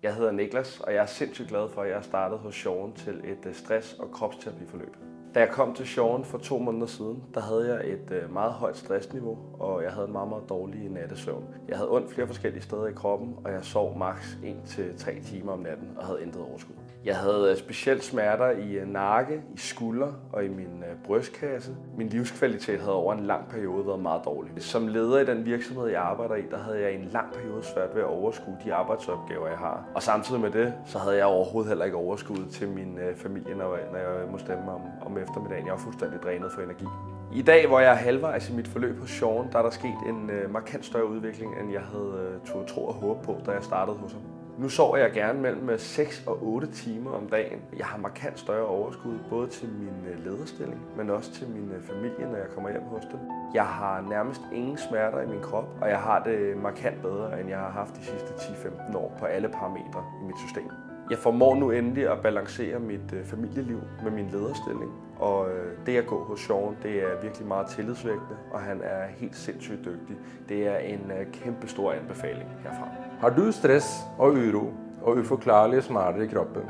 Jeg hedder Niklas, og jeg er sindssygt glad for, at jeg startede hos Sean til et stress- og kropsterapiforløb. Da jeg kom til Sean for 2 måneder siden, der havde jeg et meget højt stressniveau, og jeg havde en meget, meget dårlig nattesøvn. Jeg havde ondt flere forskellige steder i kroppen, og jeg sov maks 1-3 timer om natten og havde intet overskud. Jeg havde specielt smerter i nakke, i skulder og i min brystkasse. Min livskvalitet havde over en lang periode været meget dårlig. Som leder i den virksomhed, jeg arbejder i, der havde jeg i en lang periode svært ved at overskue de arbejdsopgaver, jeg har. Og samtidig med det, så havde jeg overhovedet heller ikke overskud til min familie, når jeg må stemme om eftermiddagen. Jeg var fuldstændig drænet for energi. I dag, hvor jeg er halvvejs i mit forløb hos Sean, der er der sket en markant større udvikling, end jeg havde tro og håbe på, da jeg startede hos ham. Nu sover jeg gerne mellem 6 og 8 timer om dagen. Jeg har markant større overskud, både til min lederstilling, men også til min familie, når jeg kommer hjem hos dem. Jeg har nærmest ingen smerter i min krop, og jeg har det markant bedre, end jeg har haft de sidste 10-15 år på alle parametre i mit system. Jeg formår nu endelig at balancere mit familieliv med min lederstilling, og det at gå hos Sean, det er virkelig meget tillidsvækkende, og han er helt sindssygt dygtig. Det er en kæmpe stor anbefaling herfra. Har du stress og uro og uforklarlige smerter i kroppen,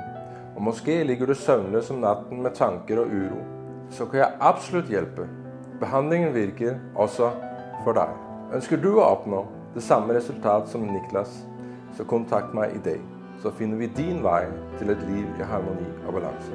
og måske ligger du søvnløs om natten med tanker og uro, så kan jeg absolut hjælpe. Behandlingen virker også for dig. Ønsker du at opnå det samme resultat som Niklas, så kontakt mig i dag, så finder vi din vej til et liv i harmoni og balance.